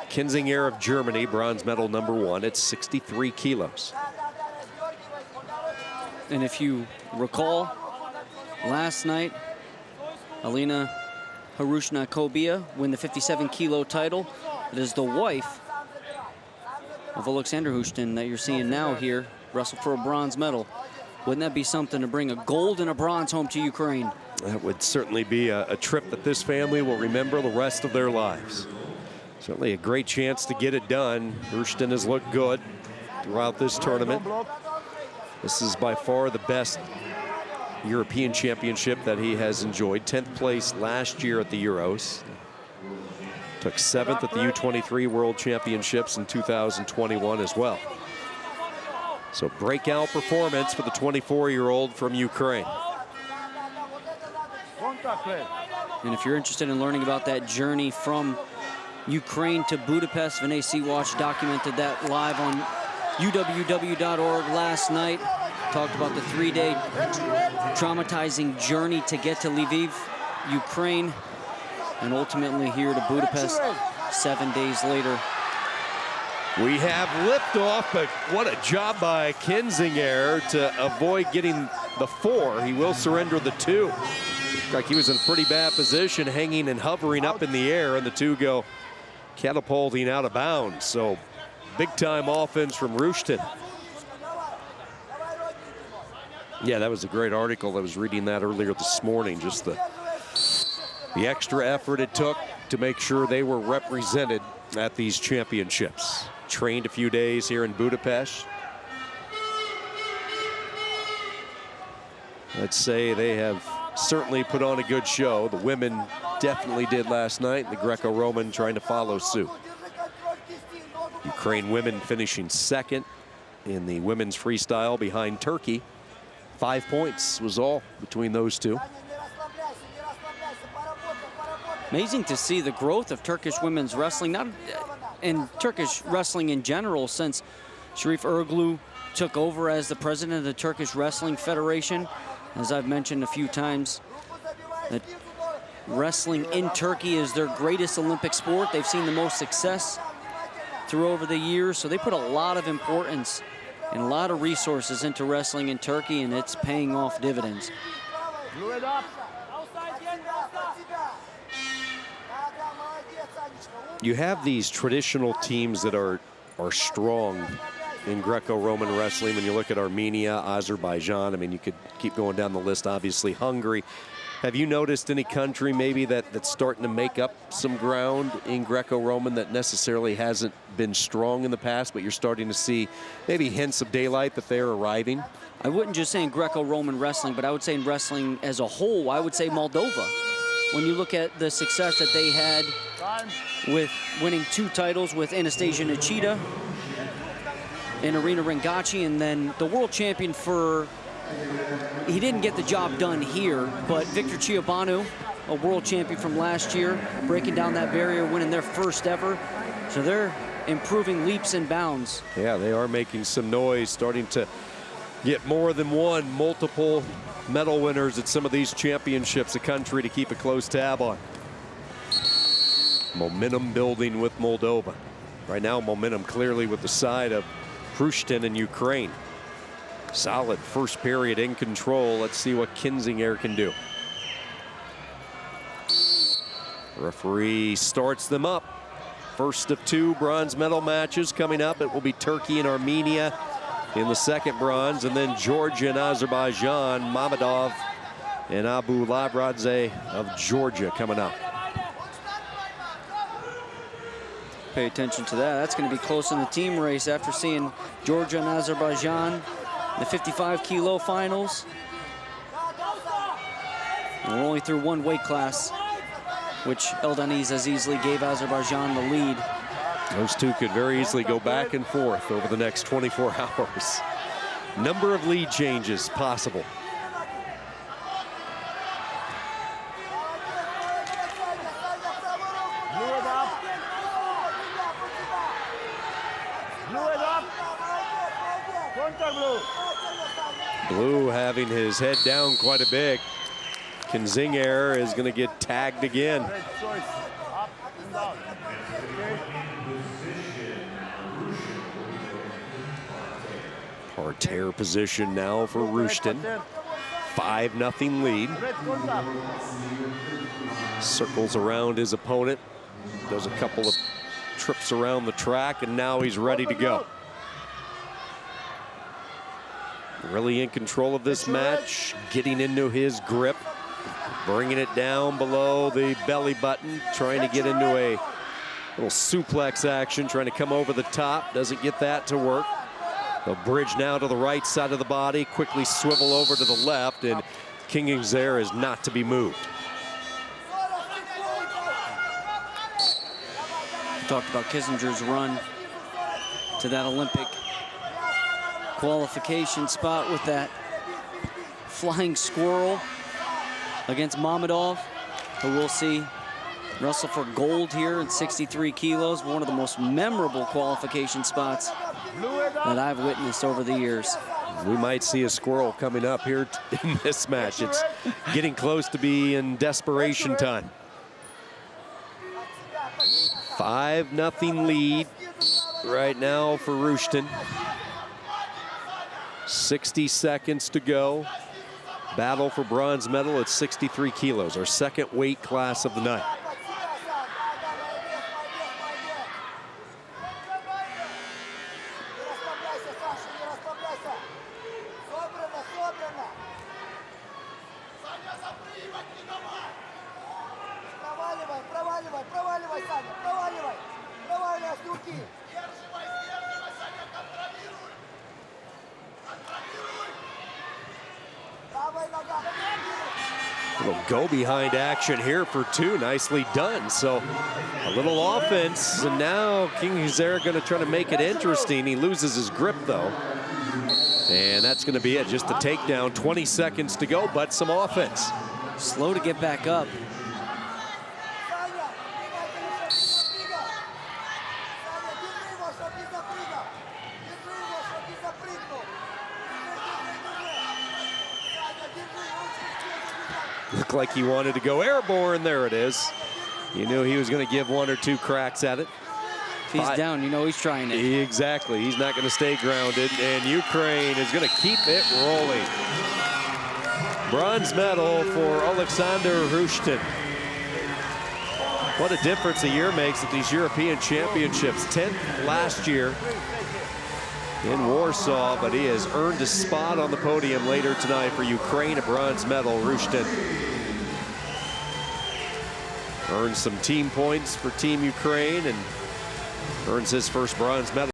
KINSINGER of Germany, bronze medal #1 at 63 kilos. And if you recall, last night, Alina HRUSHYN win the 57-kilo title. It is the wife of Alexander HRUSHYN that you're seeing now here wrestle for a bronze medal. Wouldn't that be something to bring a gold and a bronze home to Ukraine? That would certainly be a trip that this family will remember the rest of their lives. Certainly a great chance to get it done. HRUSHYN has looked good throughout this tournament. This is by far the best European championship that he has enjoyed. 10th place last year at the Euros. Took 7th at the U23 World Championships in 2021 as well. So breakout performance for the 24-year-old from Ukraine. And if you're interested in learning about that journey from Ukraine to Budapest, Vinay Seawatch documented that live on uww.org last night. Talked about the 3-day traumatizing journey to get to Lviv, Ukraine, and ultimately here to Budapest 7 days later. We have liftoff, but what a job by KINSINGER to avoid getting the 4. He will surrender the 2. Like he was in a pretty bad position, hanging and hovering up in the air, and the 2 go catapulting out of bounds. So big-time offense from HRUSHYN. Yeah, that was a great article. I was reading that earlier this morning. Just the extra effort it took to make sure they were represented at these championships. Trained a few days here in Budapest. Let's say they have certainly put on a good show. The women definitely did last night. The Greco-Roman trying to follow suit. Ukraine women finishing 2nd in the women's freestyle behind Turkey. 5 points was all between those two. Amazing to see the growth of Turkish women's wrestling, and Turkish wrestling in general, since Sharif Erglu took over as the president of the Turkish Wrestling Federation. As I've mentioned a few times, that wrestling in Turkey is their greatest Olympic sport. They've seen the most success through over the years, so they put a lot of importance and a lot of resources into wrestling in Turkey, and it's paying off dividends. You have these traditional teams that are strong in Greco-Roman wrestling. When you look at Armenia, Azerbaijan, I mean, you could keep going down the list, obviously Hungary. Have you noticed any country maybe that's starting to make up some ground in Greco-Roman that necessarily hasn't been strong in the past, but you're starting to see maybe hints of daylight that they're arriving? I wouldn't just say in Greco-Roman wrestling, but I would say in wrestling as a whole. I would say Moldova. When you look at the success that they had with winning 2 titles with Anastasia Nichita and Irina Rangaci, and then the world champion for, he didn't get the job done here, but Victor Ciobanu, a world champion from last year, breaking down that barrier, winning their first ever. So they're improving leaps and bounds. Yeah, they are making some noise, starting to get more than one, multiple medal winners at some of these championships, a country to keep a close tab on. Momentum building with Moldova. Right now, momentum clearly with the side of HRUSHYN and Ukraine. Solid first period in control. Let's see what KINSINGER can do. Referee starts them up. First of 2 bronze medal matches coming up. It will be Turkey and Armenia in the 2nd bronze, and then Georgia and Azerbaijan, Mamedov and Abu Labradze of Georgia coming up. Pay attention to that. That's going to be close in the team race after seeing Georgia and Azerbaijan in the 55-kilo finals. And we're only through 1 weight class, which Eldaniz Azizli gave Azerbaijan the lead. Those 2 could very easily go back and forth over the next 24 hours. Number of lead changes possible. Blue having his head down quite a bit. KINSINGER is going to get tagged again. Parterre position now for HRUSHYN. 5-0 lead. Circles around his opponent. Does a couple of trips around the track, and now he's ready to go. Really in control of this match, getting into his grip, bringing it down below the belly button, trying to get into a little suplex action, trying to come over the top. Doesn't get that to work. The bridge now to the right side of the body, quickly swivel over to the left, and KINSINGER is not to be moved. We talked about KINSINGER's run to that Olympic qualification spot with that flying squirrel against Mamedov, who we'll see wrestle for gold here at 63 kilos. One of the most memorable qualification spots that I've witnessed over the years. We might see a squirrel coming up here in this match. It's getting close to be in desperation time. 5-0 lead right now for HRUSHYN. 60 seconds to go. Battle for bronze medal at 63 kilos, our second weight class of the night. Little go-behind action here for two. Nicely done. So a little offense, and now KINSINGER going to try to make it interesting. He loses his grip, though. And that's going to be it. Just the takedown. 20 seconds to go, but some offense. Slow to get back up. Looked like he wanted to go airborne. There it is. You knew he was going to give one or two cracks at it. If he's down, you know he's trying it. Exactly. He's not going to stay grounded, and Ukraine is going to keep it rolling. Bronze medal for Alexander HRUSHYN. What a difference a year makes at these European Championships. 10th last year in Warsaw, but he has earned a spot on the podium later tonight for Ukraine, a bronze medal. HRUSHYN earns some team points for Team Ukraine and earns his first bronze medal.